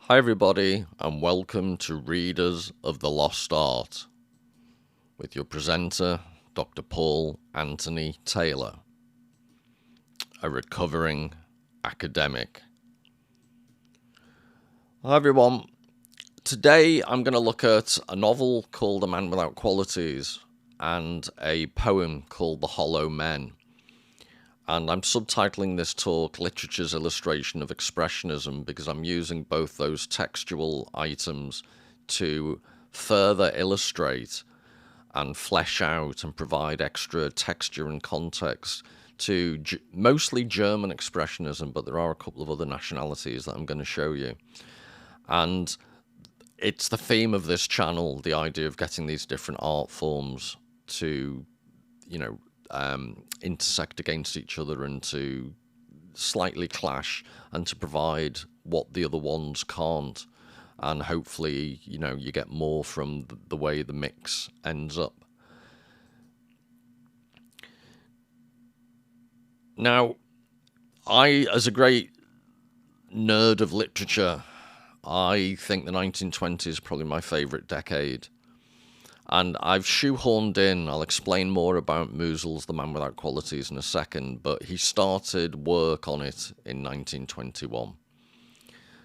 Hi everybody, and welcome to Readers of the Lost Art with your presenter, Dr. Paul Anthony Taylor, a recovering academic. Hi everyone. Today I'm going to look at a novel called A Man Without Qualities and a poem called The Hollow Men. And I'm subtitling this talk Literature's Illustration of Expressionism because I'm using both those textual items to further illustrate and flesh out and provide extra texture and context to mostly German Expressionism, but there are a couple of other nationalities that I'm going to show you. And it's the theme of this channel, the idea of getting these different art forms to, intersect against each other and to slightly clash and to provide what the other ones can't. And hopefully, you get more from the way the mix ends up. Now, as a great nerd of literature, I think the 1920s is probably my favourite decade. And I've shoehorned in, I'll explain more about Musil's The Man Without Qualities in a second, but he started work on it in 1921.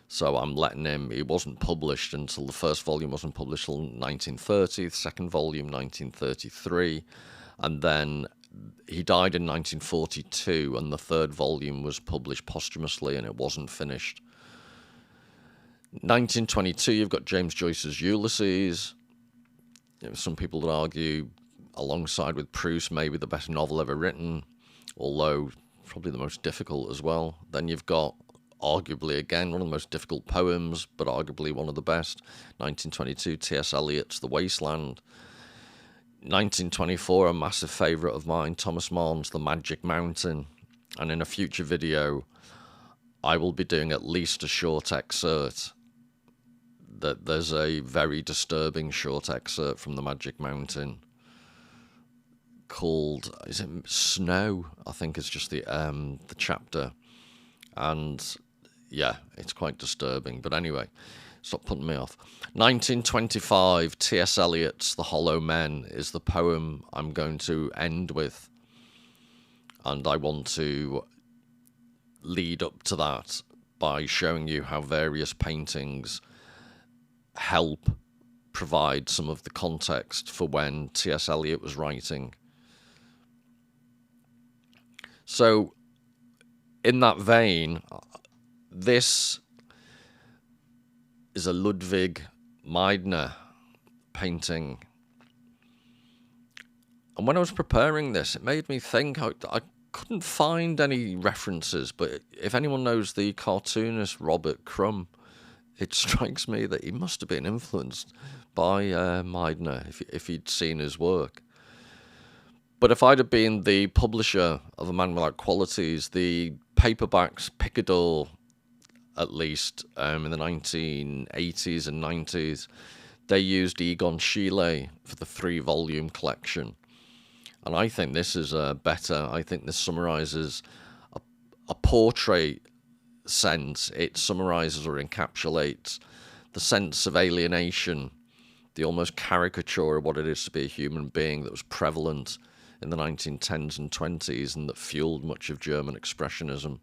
So I'm letting him, it wasn't published until the first volume wasn't published until 1930, the second volume 1933, and then he died in 1942, and the third volume was published posthumously and it wasn't finished. 1922, you've got James Joyce's Ulysses. Some people would argue, alongside with Proust, maybe the best novel ever written, although probably the most difficult as well. Then you've got, arguably again, one of the most difficult poems, but arguably one of the best, 1922, T.S. Eliot's The Wasteland. 1924, a massive favourite of mine, Thomas Mann's The Magic Mountain. And in a future video, I will be doing at least a short excerpt. That there's a very disturbing short excerpt from The Magic Mountain called, is it Snow? I think it's just the chapter. And yeah, it's quite disturbing. But anyway, stop putting me off. 1925, T.S. Eliot's The Hollow Men is the poem I'm going to end with. And I want to lead up to that by showing you how various paintings help provide some of the context for when T.S. Eliot was writing. So, in that vein, this is a Ludwig Meidner painting. And when I was preparing this, it made me think, I couldn't find any references, but if anyone knows the cartoonist Robert Crumb, it strikes me that he must have been influenced by Meidner if he'd seen his work. But if I'd have been the publisher of A Man Without Qualities, the paperbacks, Picador at least, in the 1980s and 90s, they used Egon Schiele for the 3-volume collection. And I think this is better. I think this summarises a portrait sense. It summarises or encapsulates the sense of alienation, the almost caricature of what it is to be a human being that was prevalent in the 1910s and 20s and that fueled much of German Expressionism.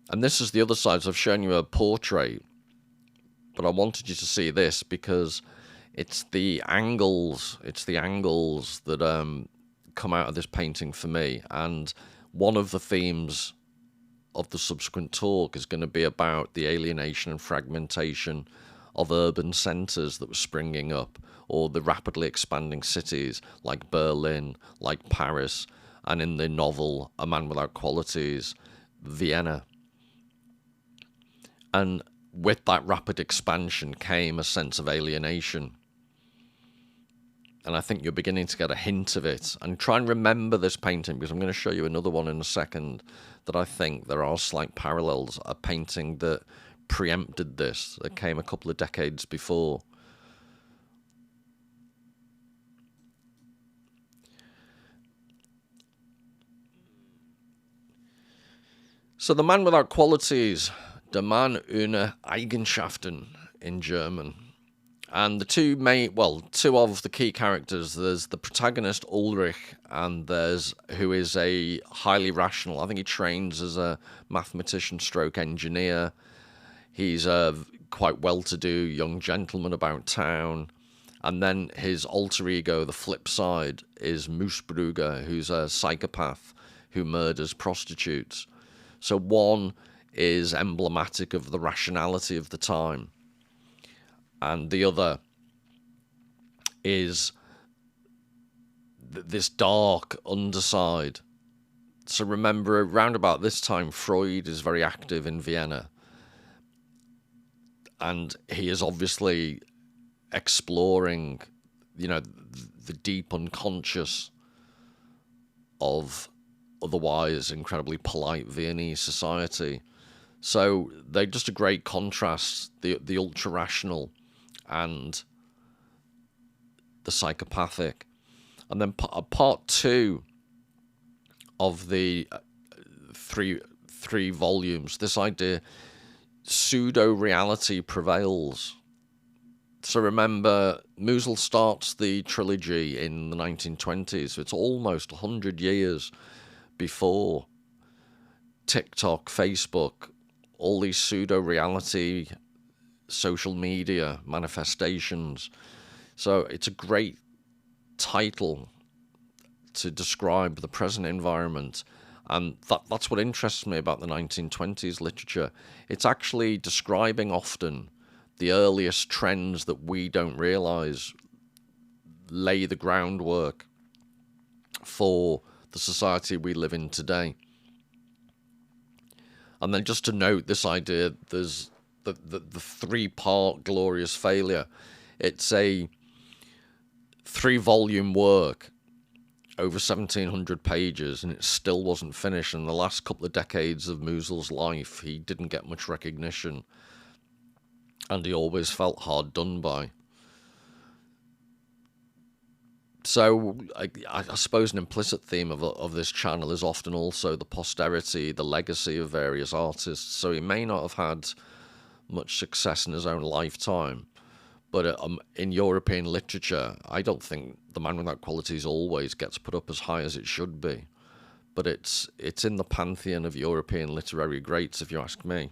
And this is the other side. So I've shown you a portrait, but I wanted you to see this because it's the angles that come out of this painting for me. And one of the themes of the subsequent talk is going to be about the alienation and fragmentation of urban centres that were springing up, or the rapidly expanding cities like Berlin, like Paris, and in the novel A Man Without Qualities, Vienna. And with that rapid expansion came a sense of alienation. And I think you're beginning to get a hint of it. And try and remember this painting, because I'm going to show you another one in a second that I think there are slight parallels. A painting that preempted this, that came a couple of decades before. So the man without qualities, der Mann ohne Eigenschaften in German. And the two of the key characters, there's the protagonist Ulrich, and there's who is a highly rational. I think he trains as a mathematician stroke engineer. He's a quite well-to-do young gentleman about town. And then his alter ego, the flip side, is Moosbrugger, who's a psychopath who murders prostitutes. So one is emblematic of the rationality of the time, and the other is this dark underside. So remember, around about this time, Freud is very active in Vienna, and he is obviously exploring, the deep unconscious of otherwise incredibly polite Viennese society. So they're just a great contrast, the ultra-rational and the psychopathic. And then part two of the three volumes, this idea, pseudo-reality prevails. So remember, Musil starts the trilogy in the 1920s, so it's almost 100 years before TikTok, Facebook, all these pseudo-reality social media manifestations. So it's a great title to describe the present environment. And that's what interests me about the 1920s literature. It's actually describing often the earliest trends that we don't realize lay the groundwork for the society we live in today. And then just to note this idea, there's the three-part Glorious Failure. It's a 3-volume work over 1,700 pages, and it still wasn't finished. In the last couple of decades of Musil's life, he didn't get much recognition, and he always felt hard done by. So I suppose an implicit theme of this channel is often also the posterity, the legacy of various artists. So he may not have had much success in his own lifetime, but in European literature, I don't think The Man Without Qualities always gets put up as high as it should be. But it's in the pantheon of European literary greats, if you ask me.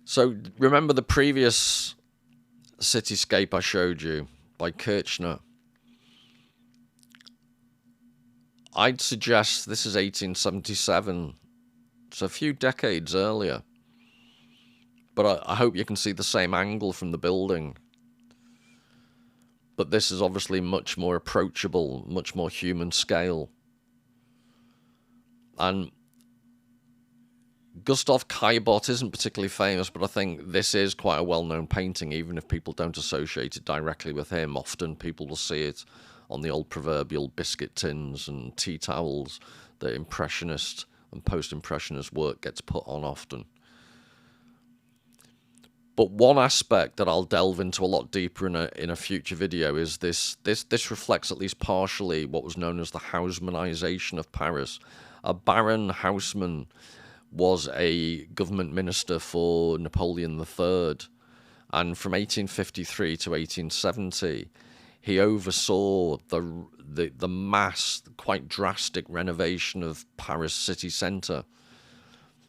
So remember the previous cityscape I showed you by Kirchner? I'd suggest this is 1877, so a few decades earlier. But I hope you can see the same angle from the building. But this is obviously much more approachable, much more human scale. And Gustav Caillebotte isn't particularly famous, but I think this is quite a well-known painting, even if people don't associate it directly with him. Often people will see it on the old proverbial biscuit tins and tea towels that Impressionist and post-Impressionist work gets put on often. But one aspect that I'll delve into a lot deeper in a future video is this reflects at least partially what was known as the Haussmannization of Paris. Baron Haussmann was a government minister for Napoleon III, and from 1853 to 1870, he oversaw the mass, quite drastic renovation of Paris city centre.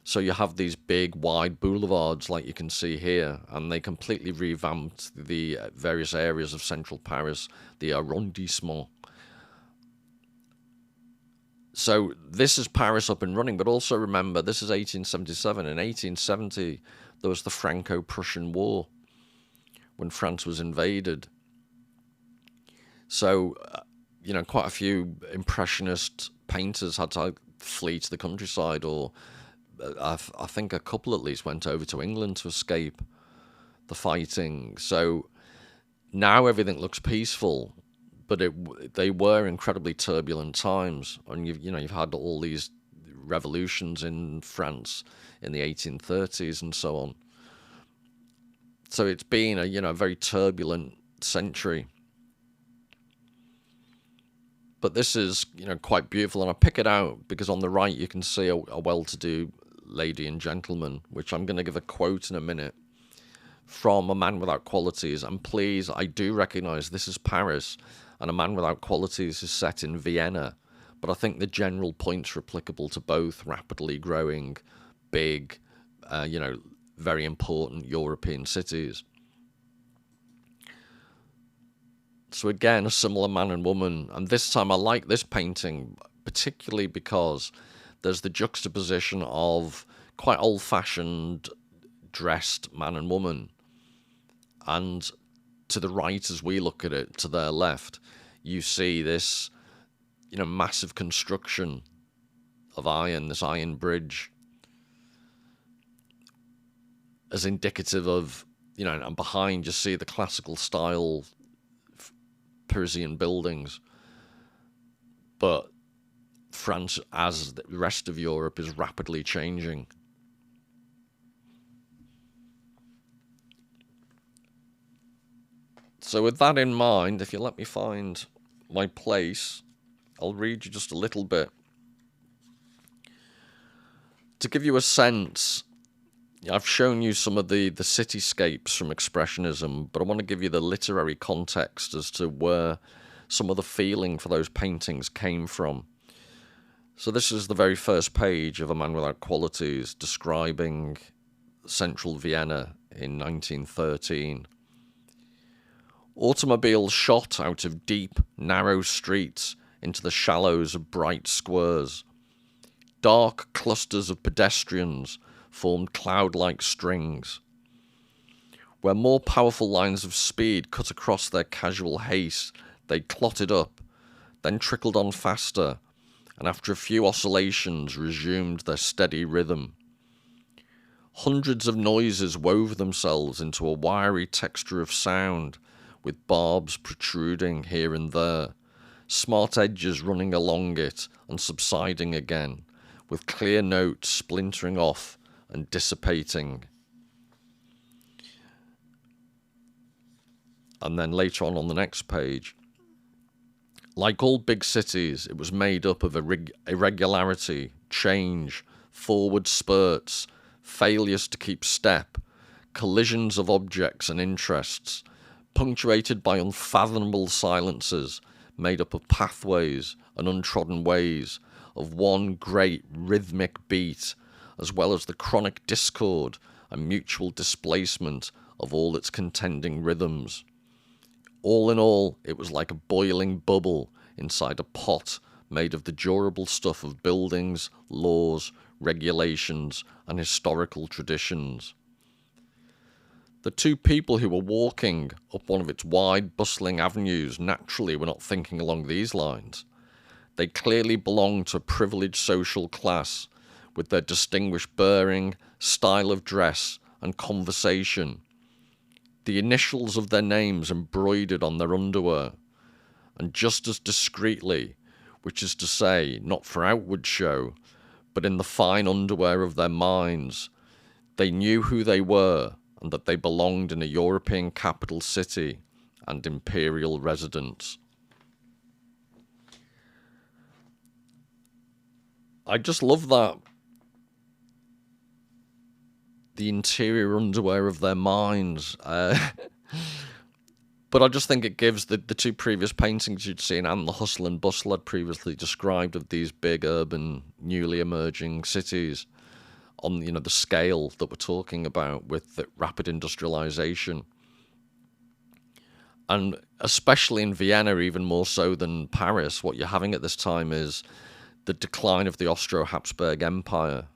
So you have these big, wide boulevards like you can see here, and they completely revamped the various areas of central Paris, the arrondissement. So this is Paris up and running, but also remember, this is 1877. In 1870, there was the Franco-Prussian War, when France was invaded. So, quite a few Impressionist painters had to flee to the countryside, or I think a couple at least went over to England to escape the fighting. So now everything looks peaceful, but they were incredibly turbulent times, and you've had all these revolutions in France in the 1830s and so on. So it's been a very turbulent century. But this is, quite beautiful, and I pick it out because on the right you can see a well-to-do lady and gentleman, which I'm going to give a quote in a minute, from A Man Without Qualities. And please, I do recognise this is Paris, and A Man Without Qualities is set in Vienna, but I think the general points are applicable to both rapidly growing, big, very important European cities. So again, a similar man and woman, and this time I like this painting particularly because there's the juxtaposition of quite old-fashioned dressed man and woman, and to the right, as we look at it, to their left, you see this, massive construction of iron, this iron bridge, as indicative of, and behind you see the classical style Parisian buildings. But France, as the rest of Europe, is rapidly changing. So with that in mind, if you let me find my place, I'll read you just a little bit. To give you a sense, I've shown you some of the cityscapes from Expressionism, but I want to give you the literary context as to where some of the feeling for those paintings came from. So this is the very first page of A Man Without Qualities, describing central Vienna in 1913. Automobiles shot out of deep, narrow streets into the shallows of bright squares. Dark clusters of pedestrians formed cloud-like strings. Where more powerful lines of speed cut across their casual haste, they clotted up, then trickled on faster, and after a few oscillations resumed their steady rhythm. Hundreds of noises wove themselves into a wiry texture of sound, with barbs protruding here and there, smart edges running along it and subsiding again, with clear notes splintering off and dissipating. And then later on the next page, like all big cities, it was made up of irregularity, change, forward spurts, failures to keep step, collisions of objects and interests, punctuated by unfathomable silences made up of pathways and untrodden ways, of one great rhythmic beat, as well as the chronic discord and mutual displacement of all its contending rhythms. All in all, it was like a boiling bubble inside a pot made of the durable stuff of buildings, laws, regulations, and historical traditions. The two people who were walking up one of its wide, bustling avenues naturally were not thinking along these lines. They clearly belonged to a privileged social class, with their distinguished bearing, style of dress, and conversation, the initials of their names embroidered on their underwear, and just as discreetly, which is to say, not for outward show, but in the fine underwear of their minds, they knew who they were, and that they belonged in a European capital city and imperial residence. I just love that. The interior underwear of their minds. But I just think it gives the two previous paintings you'd seen and the hustle and bustle I'd previously described of these big urban, newly emerging cities on, the scale that we're talking about with the rapid industrialization. And especially in Vienna, even more so than Paris, what you're having at this time is the decline of the Austro-Habsburg Empire.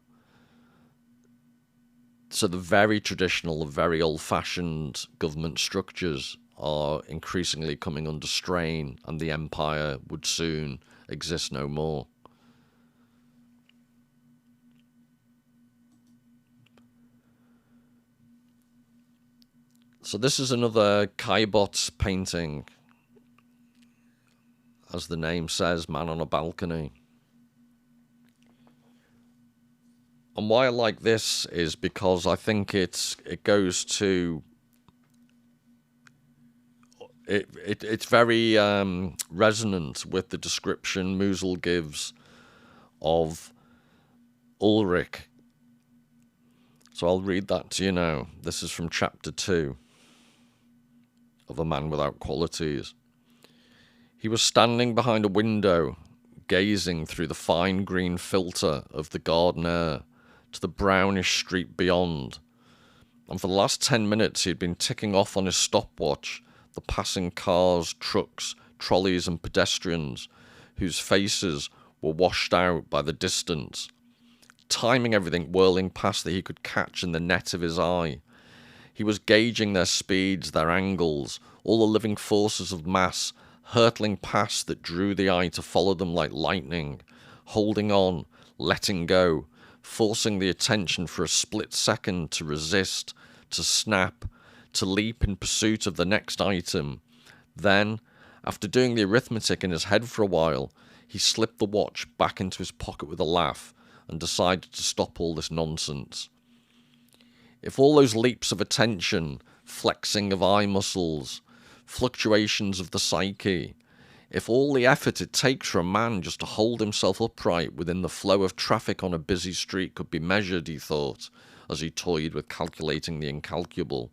So the very traditional, very old-fashioned government structures are increasingly coming under strain, and the empire would soon exist no more. So this is another Caillebotte painting. As the name says, man on a balcony. And why I like this is because I think it goes to It's very resonant with the description Musil gives of Ulrich. So I'll read that to you now. This is from chapter 2 of A Man Without Qualities. He was standing behind a window, gazing through the fine green filter of the garden air to the brownish street beyond. And for the last 10 minutes he had been ticking off on his stopwatch the passing cars, trucks, trolleys and pedestrians whose faces were washed out by the distance, timing everything whirling past that he could catch in the net of his eye. He was gauging their speeds, their angles, all the living forces of mass hurtling past that drew the eye to follow them like lightning, holding on, letting go, forcing the attention for a split second to resist, to snap, to leap in pursuit of the next item. Then, after doing the arithmetic in his head for a while, he slipped the watch back into his pocket with a laugh and decided to stop all this nonsense. If all those leaps of attention, flexing of eye muscles, fluctuations of the psyche, if all the effort it takes for a man just to hold himself upright within the flow of traffic on a busy street could be measured, he thought, as he toyed with calculating the incalculable,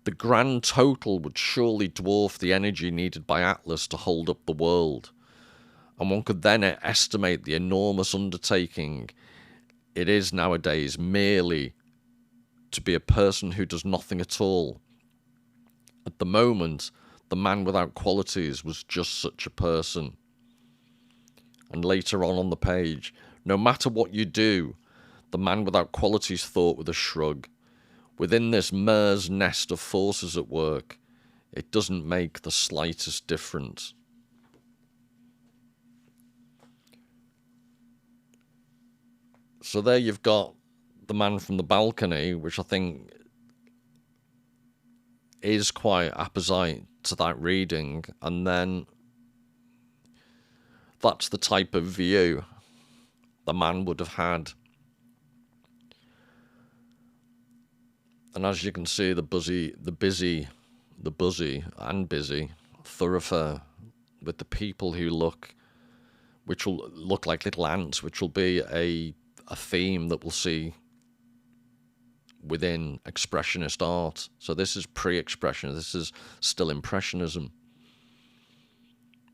the grand total would surely dwarf the energy needed by Atlas to hold up the world. And one could then estimate the enormous undertaking it is nowadays merely to be a person who does nothing at all. At the moment, the man without qualities was just such a person. And later on the page, no matter what you do, the man without qualities thought with a shrug, within this mare's nest of forces at work, it doesn't make the slightest difference. So there you've got the man from the balcony, which I think is quite apposite to that reading, and then that's the type of view the man would have had. And as you can see, the busy thoroughfare with the people who which will look like little ants, which will be a theme that we'll see within Expressionist art. So this is pre-Expressionist, this is still Impressionism.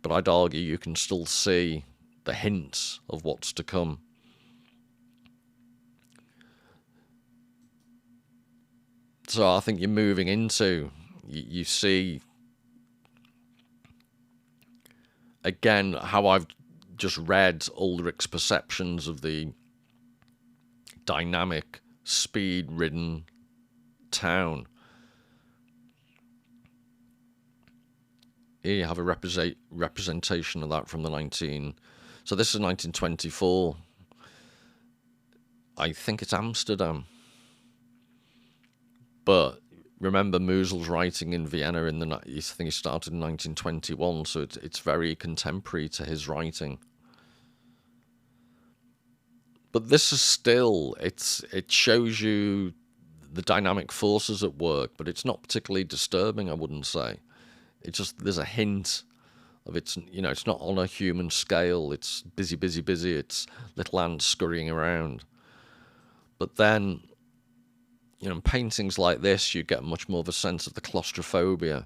But I'd argue you can still see the hints of what's to come. So I think you're moving into, you see, again, how I've just read Ulrich's perceptions of the dynamic, speed-ridden town. Here you have a representation of that from the So this is 1924. I think it's Amsterdam. But remember, Musil's writing in Vienna I think he started in 1921, so it's very contemporary to his writing. But this is still, it shows you the dynamic forces at work, but it's not particularly disturbing, I wouldn't say. It's just, there's a hint of it's not on a human scale. It's busy, busy, busy. It's little ants scurrying around. But then, in paintings like this, you get much more of a sense of the claustrophobia.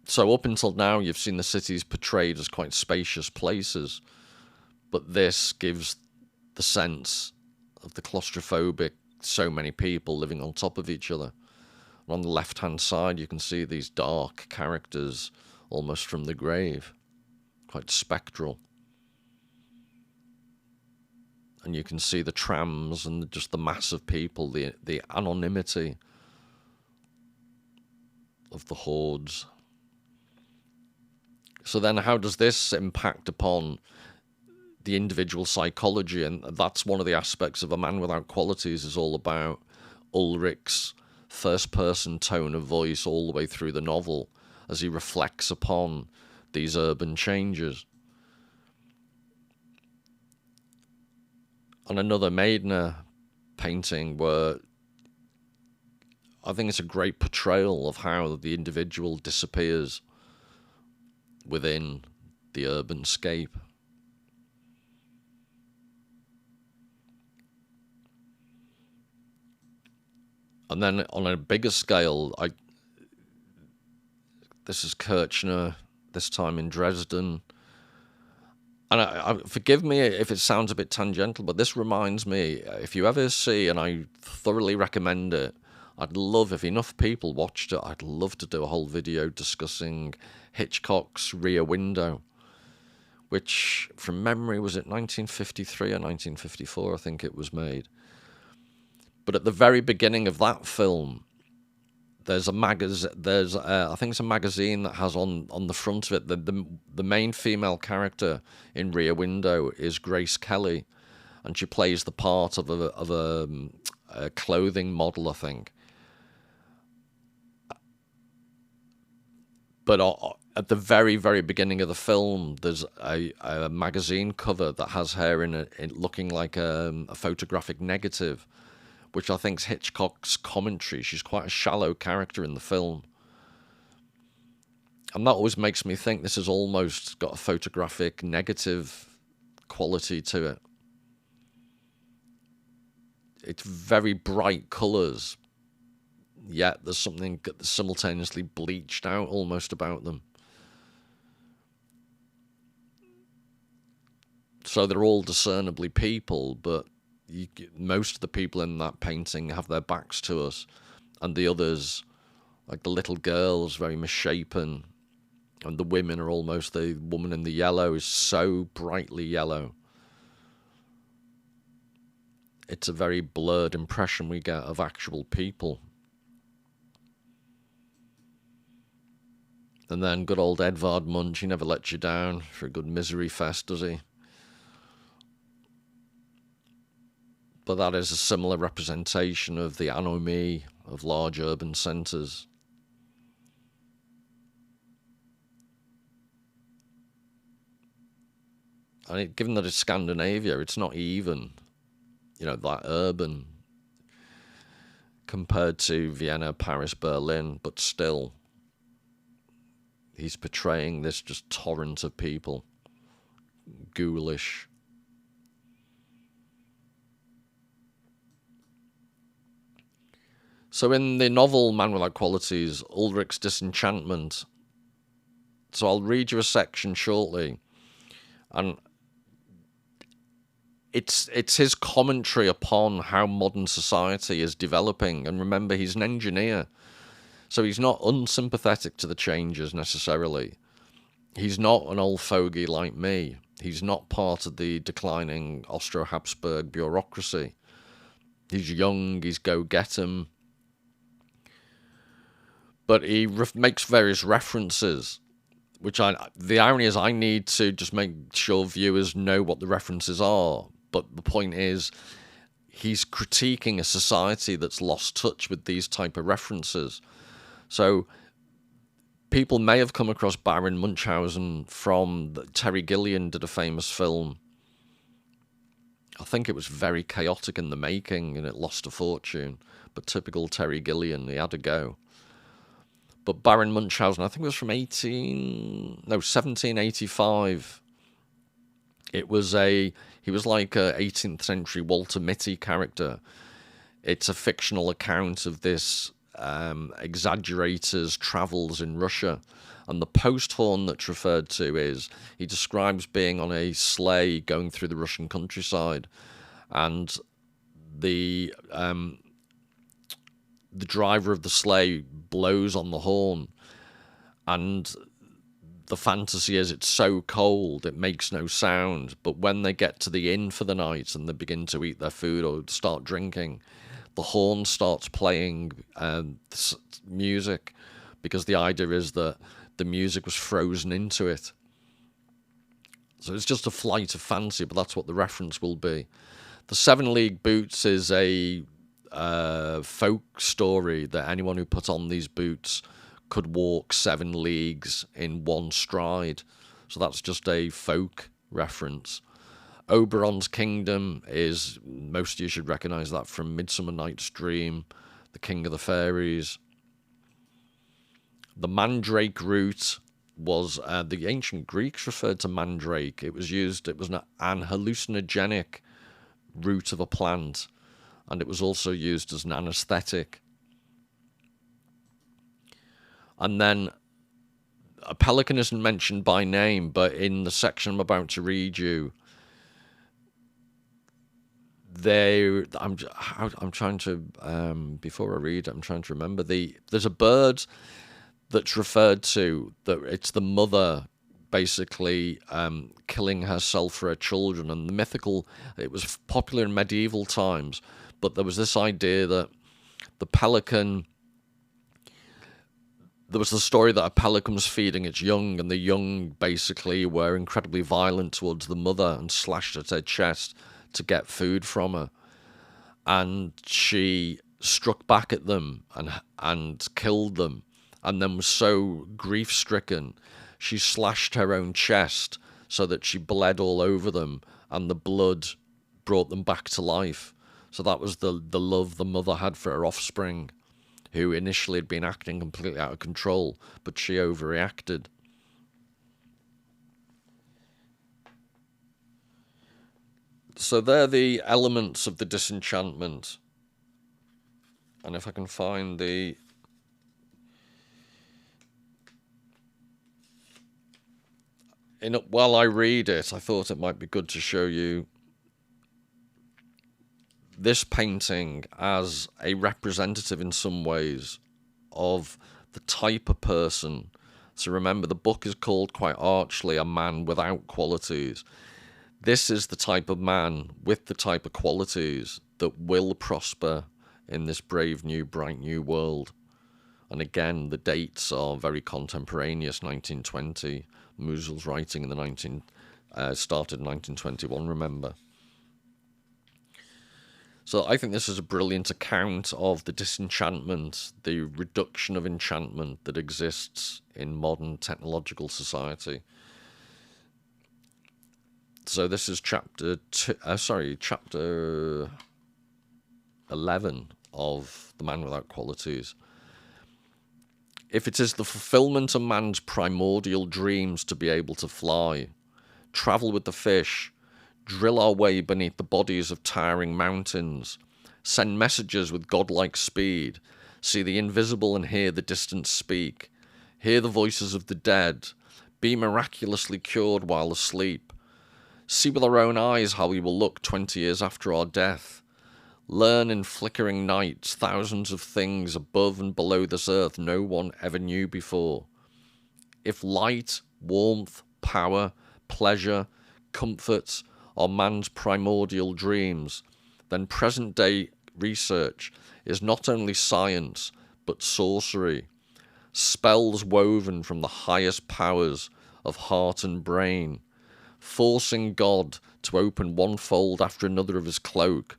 So up until now, you've seen the cities portrayed as quite spacious places, but this gives the sense of the claustrophobic, so many people living on top of each other. And on the left-hand side, you can see these dark characters, almost from the grave, quite spectral. And you can see the trams and just the mass of people, the anonymity of the hordes. So then how does this impact upon the individual psychology? And that's one of the aspects of A Man Without Qualities, is all about Ulrich's first-person tone of voice all the way through the novel as he reflects upon these urban changes. On another Maidner painting where I think it's a great portrayal of how the individual disappears within the urban scape. And then on a bigger scale, this is Kirchner, this time in Dresden. And forgive me if it sounds a bit tangential, but this reminds me, if you ever see, and I thoroughly recommend it, I'd love, if enough people watched it, I'd love to do a whole video discussing Hitchcock's Rear Window, which, from memory, was it 1953 or 1954, I think it was made. But at the very beginning of that film, there's a magazine. I think it's a magazine that has on the front of it the main female character in Rear Window is Grace Kelly, and she plays the part of a clothing model, I think. But at the very, very beginning of the film, there's a magazine cover that has her in it looking like a photographic negative, which I think is Hitchcock's commentary. She's quite a shallow character in the film. And that always makes me think this has almost got a photographic negative quality to it. It's very bright colours, yet there's something simultaneously bleached out almost about them. So they're all discernibly people, but most of the people in that painting have their backs to us, and the others, like the little girl's very misshapen, and the women are almost, the woman in the yellow is so brightly yellow. It's a very blurred impression we get of actual people. And then good old Edvard Munch, he never lets you down for a good misery fest, does he? But that is a similar representation of the anomie of large urban centres. And given that it's Scandinavia, it's not even, that urban compared to Vienna, Paris, Berlin, but still, he's portraying this just torrent of people, ghoulish. So in the novel Man Without Qualities, Ulrich's Disenchantment, so I'll read you a section shortly, and it's his commentary upon how modern society is developing. And remember, he's an engineer, so he's not unsympathetic to the changes necessarily. He's not an old fogey like me. He's not part of the declining Austro-Habsburg bureaucracy. He's young, he's go-get-'em. But he makes various references, which the irony is I need to just make sure viewers know what the references are. But the point is, he's critiquing a society that's lost touch with these type of references. So people may have come across Baron Munchausen from Terry Gilliam did a famous film. I think it was very chaotic in the making and it lost a fortune. But typical Terry Gilliam, he had a go. But Baron Munchausen, I think it was from 1785. He was like a 18th century Walter Mitty character. It's a fictional account of this exaggerator's travels in Russia. And the post horn that's referred to is, he describes being on a sleigh going through the Russian countryside. And the driver of the sleigh blows on the horn, and the fantasy is it's so cold it makes no sound, but when they get to the inn for the night and they begin to eat their food or start drinking, the horn starts playing music, because the idea is that the music was frozen into it. So it's just a flight of fancy, but that's what the reference will be. The 7 League Boots is a folk story that anyone who put on these boots could walk 7 leagues in one stride. So that's just a folk reference. Oberon's Kingdom is, most of you should recognise that from Midsummer Night's Dream. the king of the fairies. The mandrake root was, the ancient Greeks referred to mandrake. It was an hallucinogenic root of a plant, and it was also used as an anesthetic. And then a pelican isn't mentioned by name, but in the section I'm about to read you, I'm trying to, before I read it, I'm trying to remember, there's a bird that's referred to, that it's the mother basically killing herself for her children, and it was popular in medieval times, but there was this idea that the pelican, there was the story that a pelican was feeding its young, and the young basically were incredibly violent towards the mother and slashed at her chest to get food from her. And she struck back at them and killed them, and then was so grief-stricken, she slashed her own chest so that she bled all over them, and the blood brought them back to life. So that was the love the mother had for her offspring, who initially had been acting completely out of control, but she overreacted. So they're the elements of the disenchantment. And if I can find while I read it, I thought it might be good to show you this painting as a representative in some ways of the type of person. So remember, the book is called quite archly A Man Without Qualities. This is the type of man with the type of qualities that will prosper in this brave new, bright new world. And again, the dates are very contemporaneous, 1920. Musil's writing in started in 1921, remember. So I think this is a brilliant account of the disenchantment, the reduction of enchantment that exists in modern technological society. So this is chapter 11 of The Man Without Qualities. If it is the fulfillment of man's primordial dreams to be able to fly, travel with the fish, drill our way beneath the bodies of towering mountains, send messages with godlike speed, see the invisible and hear the distant speak, hear the voices of the dead, be miraculously cured while asleep, see with our own eyes how we will look 20 years after our death, learn in flickering nights thousands of things above and below this earth no one ever knew before. If light, warmth, power, pleasure, comfort are man's primordial dreams, then present-day research is not only science, but sorcery, spells woven from the highest powers of heart and brain, forcing God to open one fold after another of his cloak,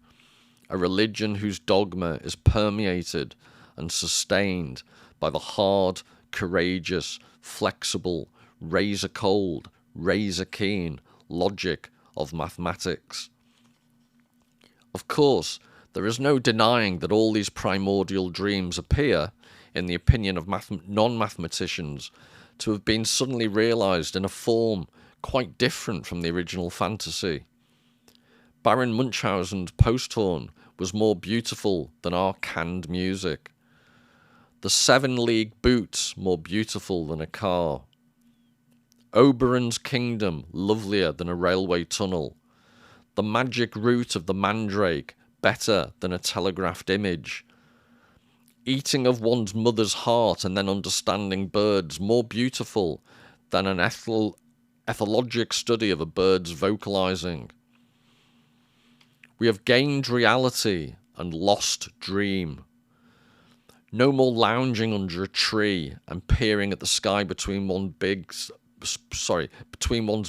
a religion whose dogma is permeated and sustained by the hard, courageous, flexible, razor-cold, razor-keen logic of mathematics. Of course, there is no denying that all these primordial dreams appear, in the opinion of non-mathematicians, to have been suddenly realized in a form quite different from the original fantasy. Baron Munchausen's Posthorn was more beautiful than our canned music. The 7-league boots more beautiful than a car. Oberon's kingdom lovelier than a railway tunnel. The magic root of the mandrake better than a telegraphed image. Eating of one's mother's heart and then understanding birds more beautiful than an ethologic study of a bird's vocalizing. We have gained reality and lost dream. No more lounging under a tree and peering at the sky between one's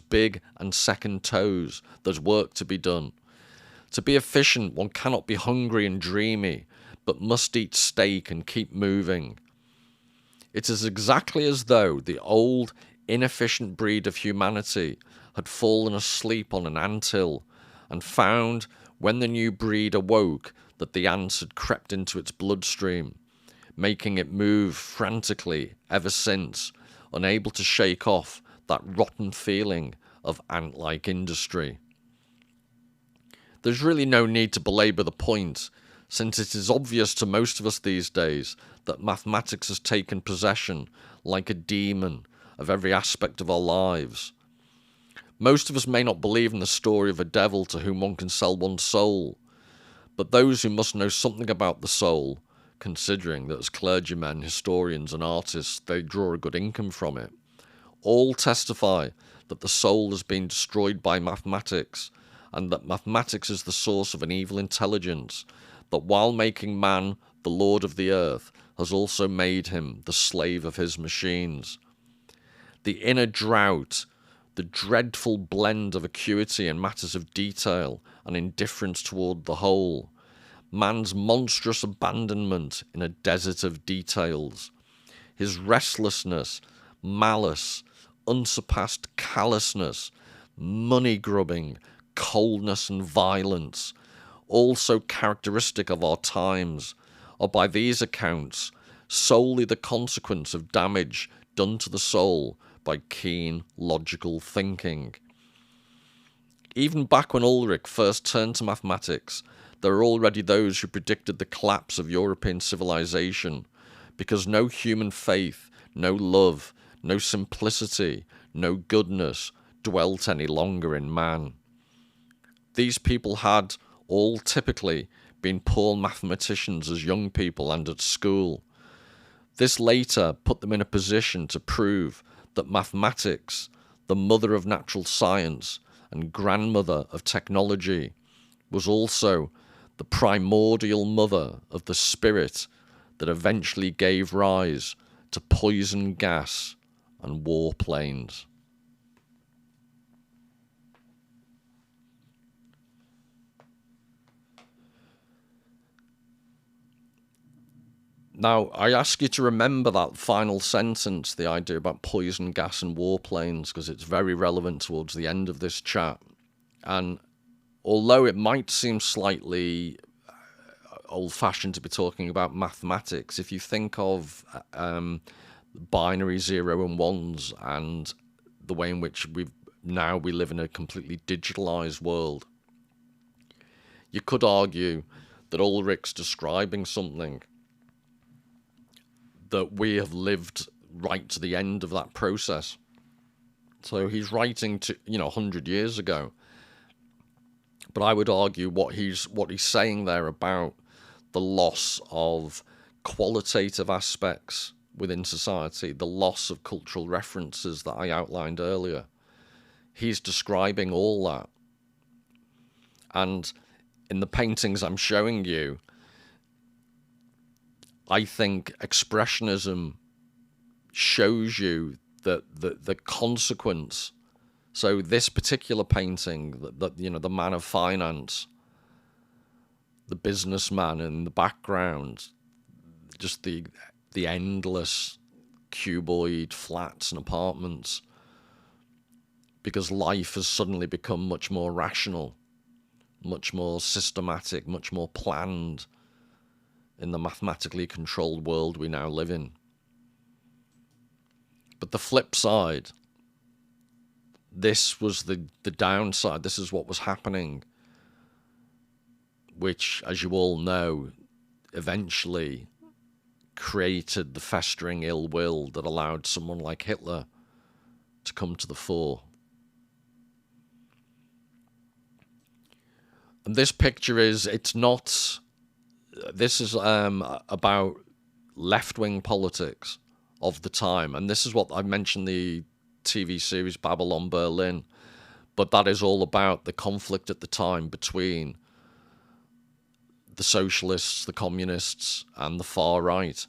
big and second toes. There's work to be done. To be efficient, one cannot be hungry and dreamy, but must eat steak and keep moving. It is exactly as though the old, inefficient breed of humanity had fallen asleep on an anthill and found, When the new breed awoke that the ants had crept into its bloodstream, making it move frantically ever since, unable to shake off that rotten feeling of ant-like industry. There's really no need to belabor the point, since it is obvious to most of us these days that mathematics has taken possession, like a demon, of every aspect of our lives. Most of us may not believe in the story of a devil to whom one can sell one's soul, but those who must know something about the soul, considering that as clergymen, historians and artists they draw a good income from it, all testify that the soul has been destroyed by mathematics, and that mathematics is the source of an evil intelligence, that while making man the lord of the earth, has also made him the slave of his machines. The inner drought, the dreadful blend of acuity in matters of detail and indifference toward the whole, man's monstrous abandonment in a desert of details, his restlessness, malice, unsurpassed callousness, money-grubbing, coldness and violence, all so characteristic of our times, are by these accounts solely the consequence of damage done to the soul by keen, logical thinking. Even back when Ulrich first turned to mathematics, there were already those who predicted the collapse of European civilization, because no human faith, no love, no simplicity, no goodness dwelt any longer in man. These people had, all typically, been poor mathematicians as young people and at school. This later put them in a position to prove that mathematics, the mother of natural science and grandmother of technology, was also the primordial mother of the spirit that eventually gave rise to poison gas and warplanes. Now, I ask you to remember that final sentence, the idea about poison gas and warplanes, because it's very relevant towards the end of this chat. And although it might seem slightly old-fashioned to be talking about mathematics, if you think of binary 0 and 1s and the way in which we live in a completely digitalized world, you could argue that Ulrich's describing something that we have lived right to the end of that process. So he's writing to 100 years ago, but I would argue what he's saying there about the loss of qualitative aspects within society, the loss of cultural references that I outlined earlier. He's describing all that. And in the paintings I'm showing you, I think Expressionism shows you that the consequence. So this particular painting, the man of finance, the businessman in the background, just the endless cuboid flats and apartments, because life has suddenly become much more rational, much more systematic, much more planned in the mathematically controlled world we now live in. But the flip side, this was the downside. This is what was happening, which, as you all know, eventually created the festering ill will that allowed someone like Hitler to come to the fore. And this picture is about left-wing politics of the time. And this is what I mentioned, the TV series Babylon Berlin. But that is all about the conflict at the time between the socialists, the communists, and the far right.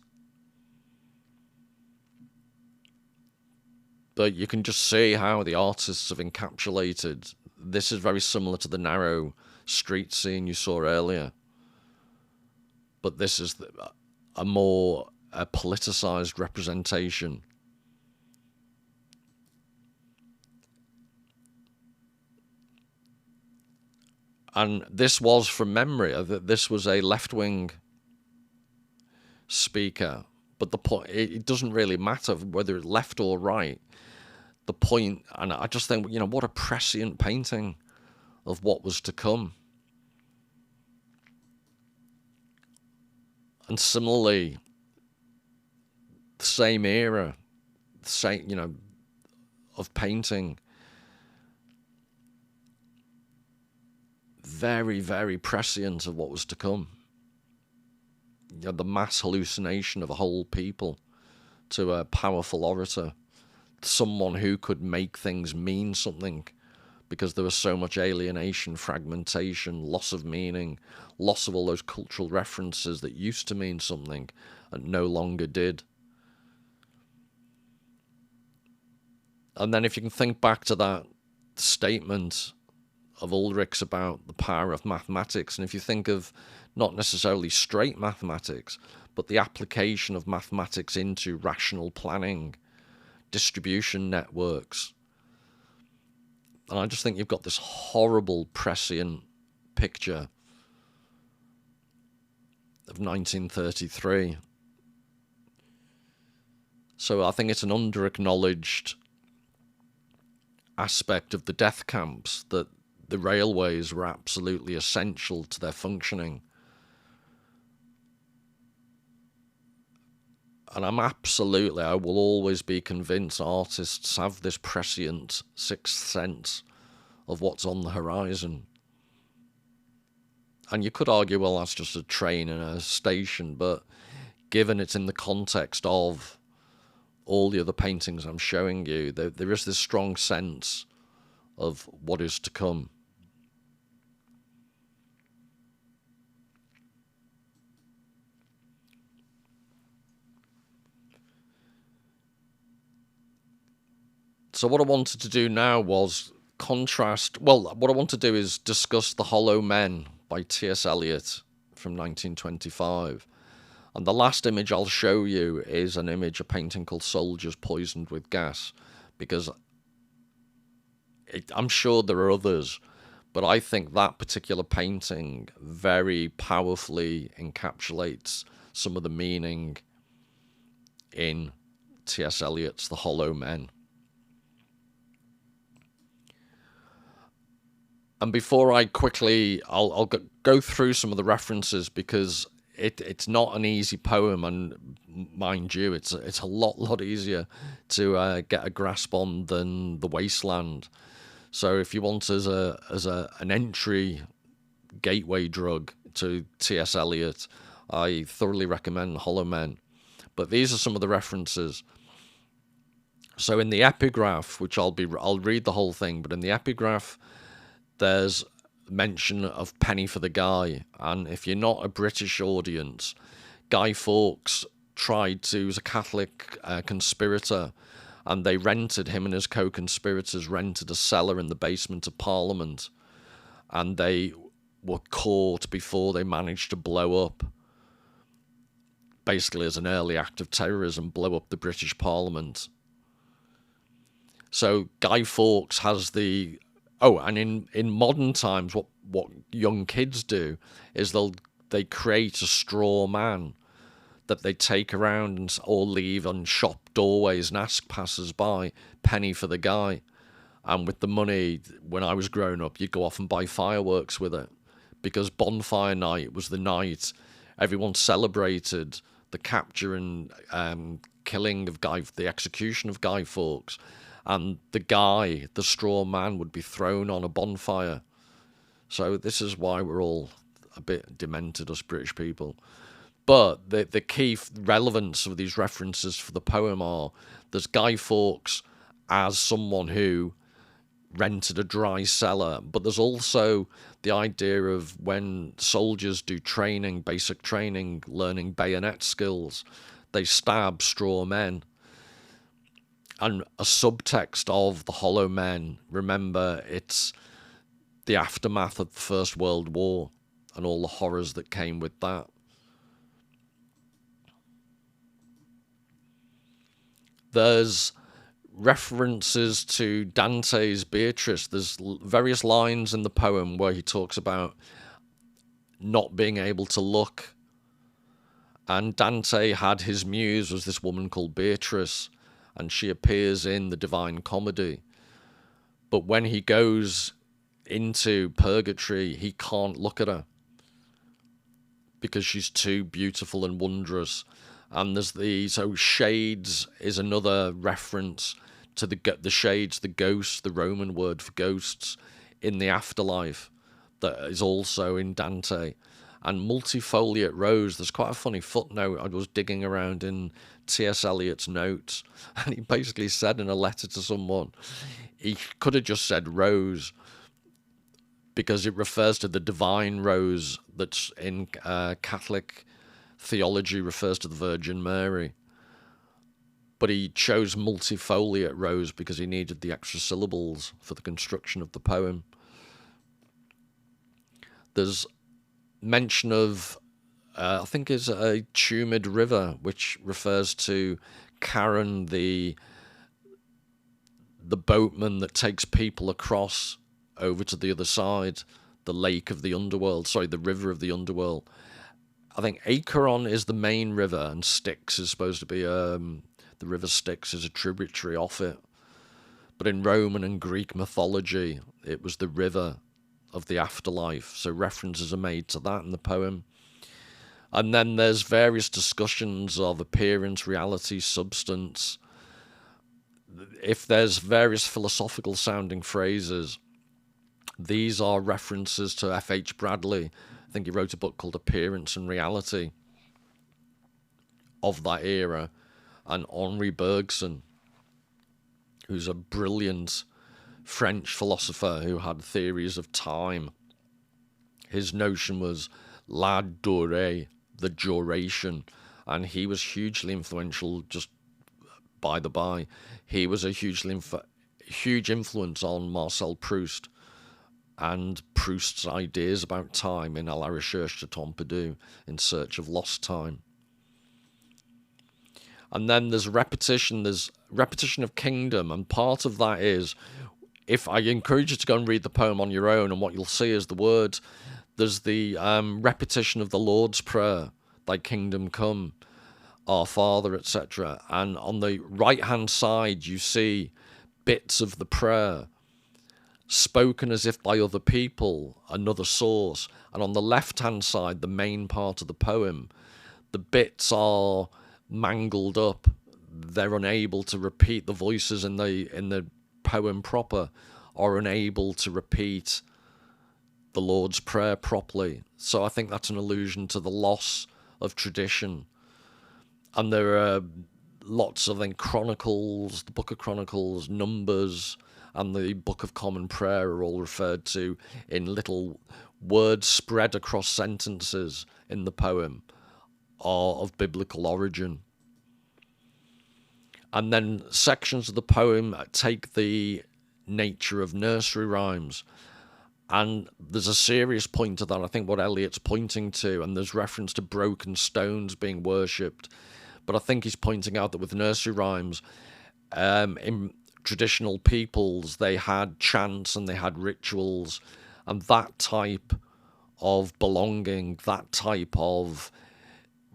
But you can just see how the artists have encapsulated. This is very similar to the narrow street scene you saw earlier. But this is a more politicized representation. And this was from memory. This was a left-wing speaker, but the point, it doesn't really matter whether it's left or right. The point, and I just think, what a prescient painting of what was to come. And similarly, the same era, of painting, very, very prescient of what was to come. The mass hallucination of a whole people to a powerful orator, someone who could make things mean something, because there was so much alienation, fragmentation, loss of meaning, loss of all those cultural references that used to mean something and no longer did. And then if you can think back to that statement of Ulrich's about the power of mathematics, and if you think of not necessarily straight mathematics, but the application of mathematics into rational planning, distribution networks, and I just think you've got this horrible prescient picture of 1933. So I think it's an under-acknowledged aspect of the death camps that the railways were absolutely essential to their functioning. And I will always be convinced artists have this prescient sixth sense of what's on the horizon. And you could argue, well, that's just a train and a station, but given it's in the context of all the other paintings I'm showing you, there is this strong sense of what is to come. So what I wanted to do now was what I want to do is discuss The Hollow Men by T.S. Eliot from 1925. And the last image I'll show you is an image, a painting called Soldiers Poisoned with Gas, because I'm sure there are others, but I think that particular painting very powerfully encapsulates some of the meaning in T.S. Eliot's The Hollow Men. And before I quickly, I'll go through some of the references, because it's not an easy poem, and mind you, it's a lot easier to get a grasp on than The Wasteland. So if you want as an entry gateway drug to T.S. Eliot, I thoroughly recommend Hollow Men. But these are some of the references. So in the epigraph, which I'll read the whole thing, but in the epigraph, there's mention of Penny for the Guy. And if you're not a British audience, Guy Fawkes was a Catholic conspirator, and they him and his co-conspirators rented a cellar in the basement of Parliament, and they were caught before they managed to blow up, basically as an early act of terrorism, blow up the British Parliament. So Guy Fawkes has and in modern times, what young kids do is they create a straw man that they take around or leave on shop doorways and ask passers-by, penny for the guy. And with the money, when I was growing up, you'd go off and buy fireworks with it, because bonfire night was the night everyone celebrated the capture and killing of the execution of Guy Fawkes. And the straw man, would be thrown on a bonfire. So this is why we're all a bit demented, us British people. But the key relevance of these references for the poem are, there's Guy Fawkes as someone who rented a dry cellar, but there's also the idea of when soldiers do training, basic training, learning bayonet skills, they stab straw men. And a subtext of The Hollow Men, remember, it's the aftermath of the First World War and all the horrors that came with that. There's references to Dante's Beatrice. There's various lines in the poem where he talks about not being able to look. And Dante had his muse was this woman called Beatrice, and she appears in the Divine Comedy. But when he goes into purgatory, he can't look at her because she's too beautiful and wondrous. And so shades is another reference to the shades, the ghosts, the Roman word for ghosts in the afterlife that is also in Dante. And multifoliate rose, there's quite a funny footnote. I was digging around in T.S. Eliot's notes, and he basically said in a letter to someone, he could have just said rose, because it refers to the divine rose that's in Catholic theology, refers to the Virgin Mary. But he chose multifoliate rose because he needed the extra syllables for the construction of the poem. There's mention of, I think is a tumid river, which refers to Charon, the boatman that takes people across over to the other side, the lake of the underworld, the river of the underworld. I think Acheron is the main river, and Styx is supposed to be, the river Styx is a tributary of it. But in Roman and Greek mythology, it was the river of the afterlife, so references are made to that in the poem. And then there's various discussions of appearance, reality, substance. If there's various philosophical sounding phrases, these are references to F.H. Bradley. I think he wrote a book called Appearance and Reality of that era, and Henri Bergson, who's a brilliant French philosopher who had theories of time. His notion was la durée, the duration, and he was hugely influential, just by the by. He was a huge influence on Marcel Proust and Proust's ideas about time in À la recherche de temps perdu, In Search of Lost Time. And then there's repetition of kingdom, and part of that is, if I encourage you to go and read the poem on your own, and what you'll see is the words, there's the repetition of the Lord's Prayer, thy kingdom come, our Father, etc. And on the right-hand side, you see bits of the prayer spoken as if by other people, another source. And on the left-hand side, the main part of the poem, the bits are mangled up. They're unable to repeat the voices in the poem proper, are unable to repeat the Lord's Prayer properly. So I think that's an allusion to the loss of tradition. And there are lots of, Chronicles, the Book of Chronicles, Numbers, and the Book of Common Prayer are all referred to in little words spread across sentences in the poem, are of biblical origin. And then sections of the poem take the nature of nursery rhymes. And there's a serious point to that, I think, what Eliot's pointing to, and there's reference to broken stones being worshipped. But I think he's pointing out that with nursery rhymes, in traditional peoples, they had chants and they had rituals, and that type of belonging, that type of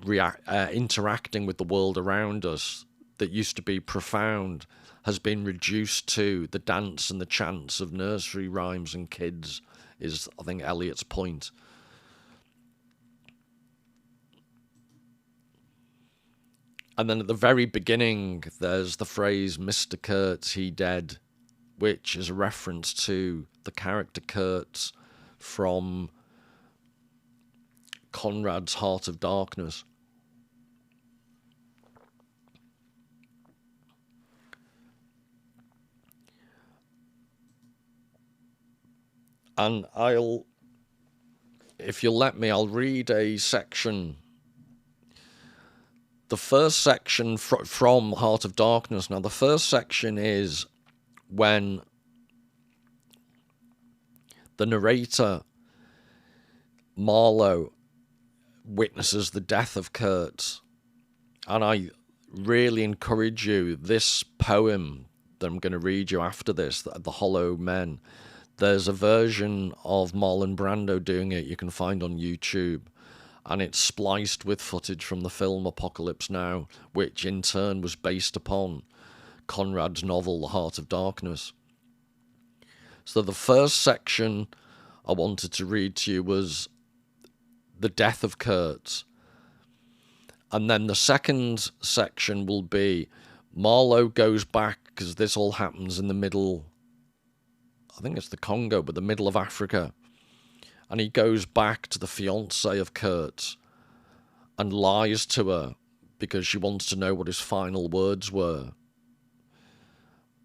interacting with the world around us that used to be profound, has been reduced to the dance and the chants of nursery rhymes and kids, is, I think, Eliot's point. And then at the very beginning, there's the phrase, Mr. Kurtz, he dead, which is a reference to the character Kurtz from Conrad's Heart of Darkness. And if you'll let me, I'll read a section. The first section from Heart of Darkness. Now, the first section is when the narrator, Marlowe, witnesses the death of Kurtz. And I really encourage you, this poem, that I'm going to read you after this, the Hollow Men. There's a version of Marlon Brando doing it you can find on YouTube, and it's spliced with footage from the film Apocalypse Now, which in turn was based upon Conrad's novel The Heart of Darkness. So the first section I wanted to read to you was the death of Kurtz. And then the second section will be Marlowe goes back, because this all happens in the middle, I think it's the Congo, but the middle of Africa. And he goes back to the fiancée of Kurtz and lies to her because she wants to know what his final words were.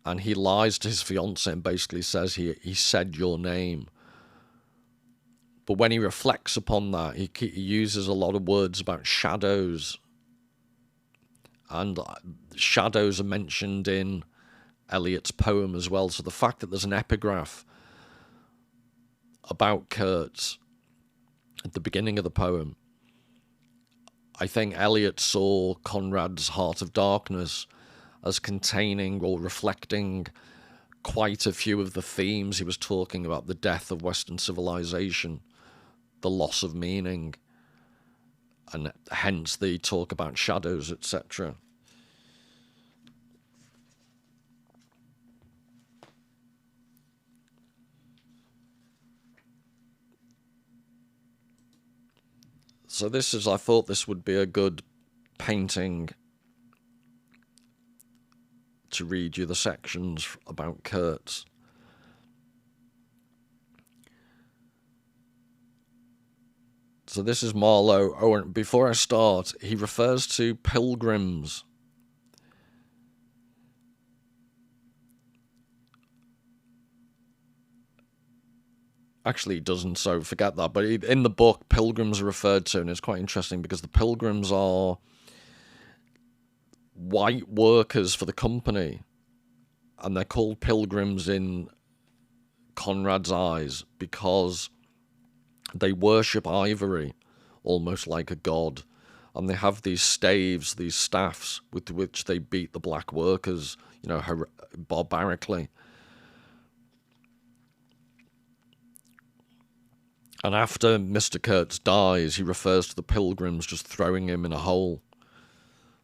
And he lies to his fiancée and basically says he said your name. But when he reflects upon that, he uses a lot of words about shadows. And shadows are mentioned in Eliot's poem as well. So the fact that there's an epigraph about Kurtz at the beginning of the poem, I think Eliot saw Conrad's Heart of Darkness as containing or reflecting quite a few of the themes he was talking about: the death of Western civilization, the loss of meaning, and hence the talk about shadows, etc. So I thought this would be a good painting to read you the sections about Kurtz. So this is Marlowe. Oh, and before I start, he refers to pilgrims. Actually, he doesn't, so forget that. But in the book, pilgrims are referred to, and it's quite interesting because the pilgrims are white workers for the company, and they're called pilgrims in Conrad's eyes because they worship ivory almost like a god, and they have these staves, these staffs with which they beat the black workers, barbarically. And after Mr. Kurtz dies, he refers to the pilgrims just throwing him in a hole.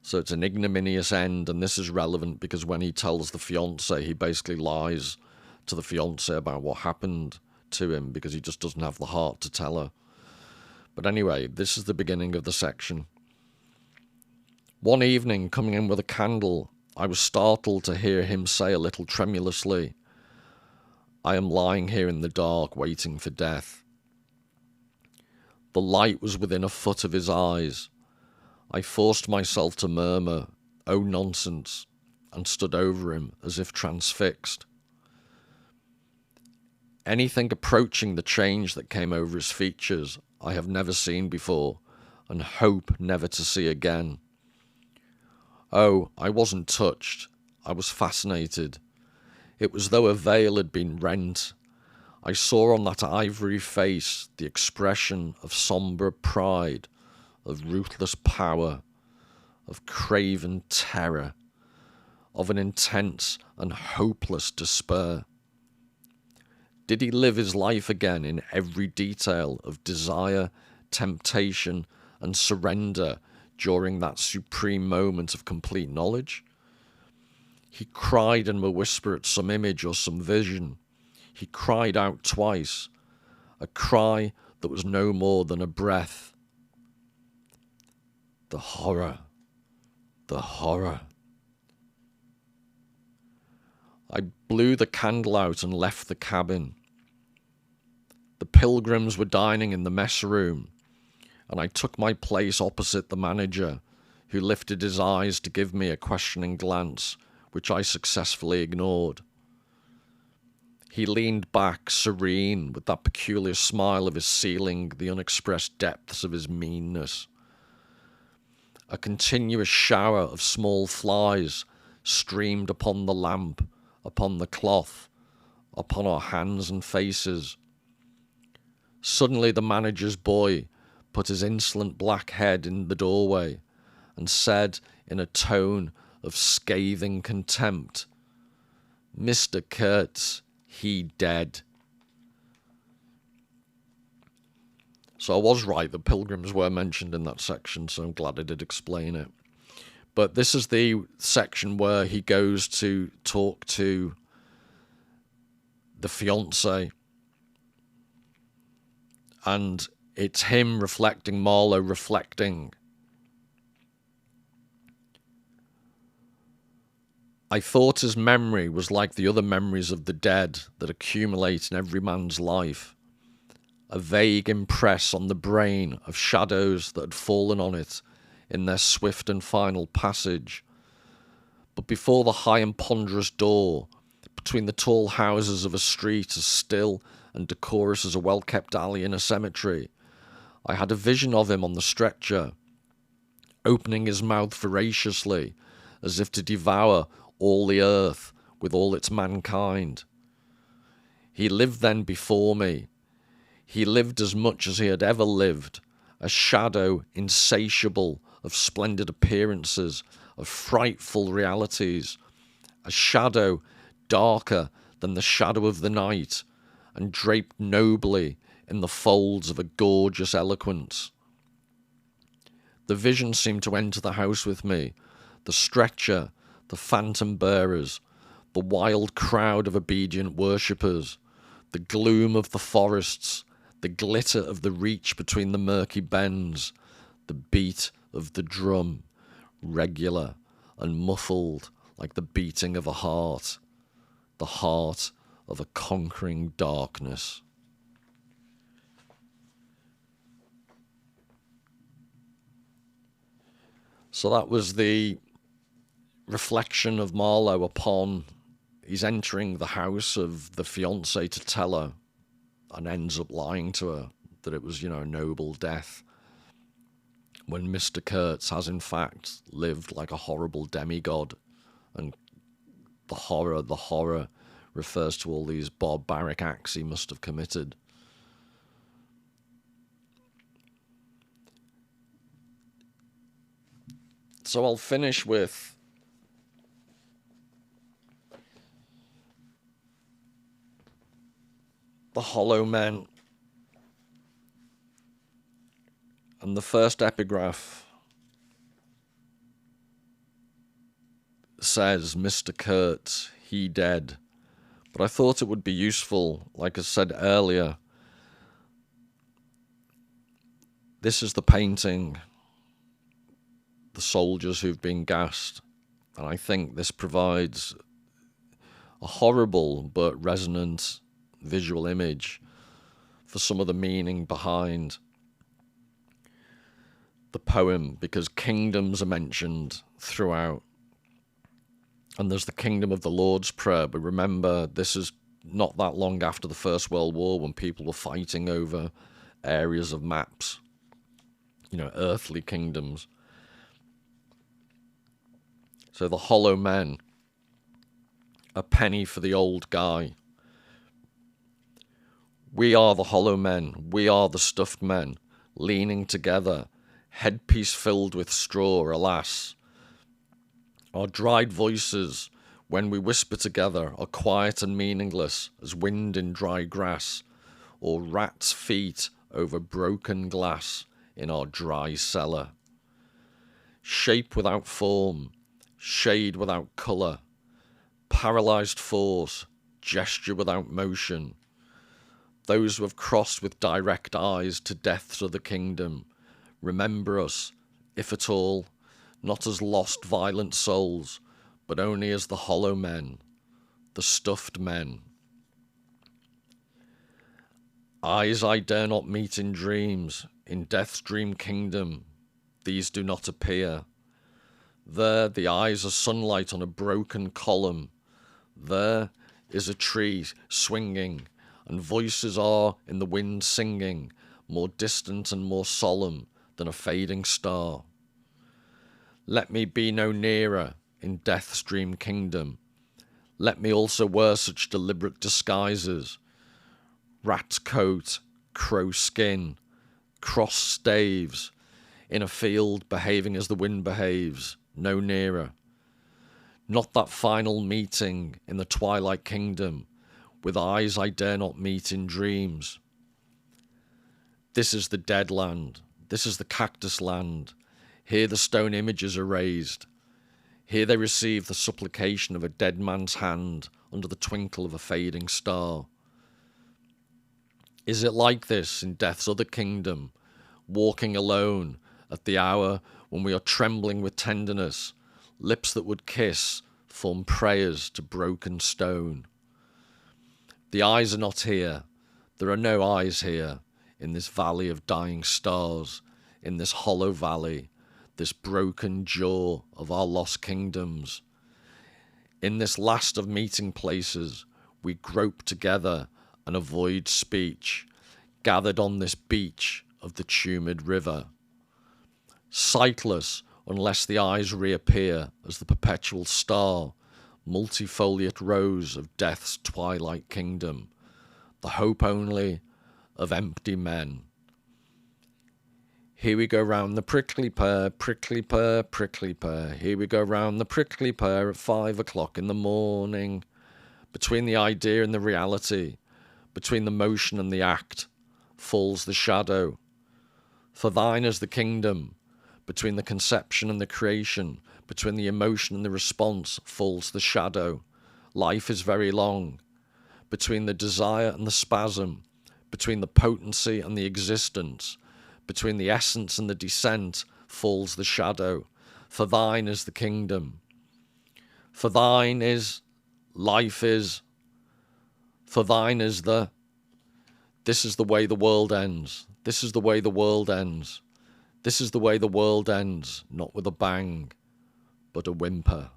So it's an ignominious end, and this is relevant because when he tells the fiancée, he basically lies to the fiancée about what happened to him because he just doesn't have the heart to tell her. But anyway, this is the beginning of the section. One evening, coming in with a candle, I was startled to hear him say a little tremulously, "I am lying here in the dark, waiting for death." The light was within a foot of his eyes. I forced myself to murmur, "Oh, nonsense," and stood over him as if transfixed. Anything approaching the change that came over his features I have never seen before, and hope never to see again. Oh, I wasn't touched. I was fascinated. It was though a veil had been rent. I saw on that ivory face the expression of sombre pride, of ruthless power, of craven terror, of an intense and hopeless despair. Did he live his life again in every detail of desire, temptation, and surrender during that supreme moment of complete knowledge? He cried in a whisper at some image or some vision. He cried out twice, a cry that was no more than a breath. The horror, the horror. I blew the candle out and left the cabin. The pilgrims were dining in the mess room, and I took my place opposite the manager, who lifted his eyes to give me a questioning glance, which I successfully ignored. He leaned back, serene, with that peculiar smile of his sealing the unexpressed depths of his meanness. A continuous shower of small flies streamed upon the lamp, upon the cloth, upon our hands and faces. Suddenly the manager's boy put his insolent black head in the doorway and said in a tone of scathing contempt, Mr. Kurtz, he dead. So I was right, the pilgrims were mentioned in that section, so I'm glad I did explain it. But this is the section where he goes to talk to the fiancée. And it's him reflecting, Marlowe reflecting. I thought his memory was like the other memories of the dead that accumulate in every man's life. A vague impress on the brain of shadows that had fallen on it in their swift and final passage. But before the high and ponderous door, between the tall houses of a street as still and decorous as a well-kept alley in a cemetery, I had a vision of him on the stretcher, opening his mouth voraciously, as if to devour all the earth with all its mankind. He lived then before me. He lived as much as he had ever lived, a shadow insatiable of splendid appearances, of frightful realities, a shadow darker than the shadow of the night, and draped nobly in the folds of a gorgeous eloquence. The vision seemed to enter the house with me, the stretcher, the phantom bearers, the wild crowd of obedient worshippers, the gloom of the forests, the glitter of the reach between the murky bends, the beat of the drum, regular and muffled like the beating of a heart, the heart of a conquering darkness. So that was the reflection of Marlowe upon he's entering the house of the fiancée to tell her, and ends up lying to her that it was, a noble death, when Mr. Kurtz has in fact lived like a horrible demigod, and the horror refers to all these barbaric acts he must have committed. So I'll finish with the Hollow Men. And the first epigraph says, Mr. Kurtz, he dead. But I thought it would be useful, like I said earlier, this is the painting, the soldiers who've been gassed. And I think this provides a horrible but resonant visual image for some of the meaning behind the poem, because kingdoms are mentioned throughout. And there's the kingdom of the Lord's Prayer, but remember, this is not that long after the First World War, when people were fighting over areas of maps, earthly kingdoms. So the Hollow Men, a penny for the old guy. We are the hollow men, we are the stuffed men, leaning together, headpiece filled with straw, alas. Our dried voices, when we whisper together, are quiet and meaningless as wind in dry grass, or rats' feet over broken glass in our dry cellar. Shape without form, shade without colour, paralysed force, gesture without motion. Those who have crossed with direct eyes to deaths of the kingdom, remember us, if at all, not as lost violent souls, but only as the hollow men, the stuffed men. Eyes I dare not meet in dreams, in death's dream kingdom, these do not appear. There the eyes are sunlight on a broken column. There is a tree swinging, and voices are in the wind singing, more distant and more solemn than a fading star. Let me be no nearer in death's dream kingdom. Let me also wear such deliberate disguises. Rat's coat, crow skin, cross staves, in a field behaving as the wind behaves, no nearer. Not that final meeting in the twilight kingdom, with eyes I dare not meet in dreams. This is the dead land. This is the cactus land. Here the stone images are raised. Here they receive the supplication of a dead man's hand under the twinkle of a fading star. Is it like this in death's other kingdom, walking alone at the hour when we are trembling with tenderness, lips that would kiss form prayers to broken stone? The eyes are not here. There are no eyes here in this valley of dying stars, in this hollow valley, this broken jaw of our lost kingdoms. In this last of meeting places, we grope together and avoid speech, gathered on this beach of the tumid river. Sightless unless the eyes reappear as the perpetual star, multifoliate rose of death's twilight kingdom, the hope only of empty men. Here we go round the prickly pear, prickly pear, prickly pear. Here we go round the prickly pear at 5 o'clock in the morning. Between the idea and the reality, between the motion and the act, falls the shadow. For thine is the kingdom. Between the conception and the creation, between the emotion and the response, falls the shadow. Life is very long. Between the desire and the spasm, between the potency and the existence, between the essence and the descent, falls the shadow. For thine is the kingdom. For thine is, life is, for thine is the, this is the way the world ends. This is the way the world ends. This is the way the world ends, not with a bang, but a whimper.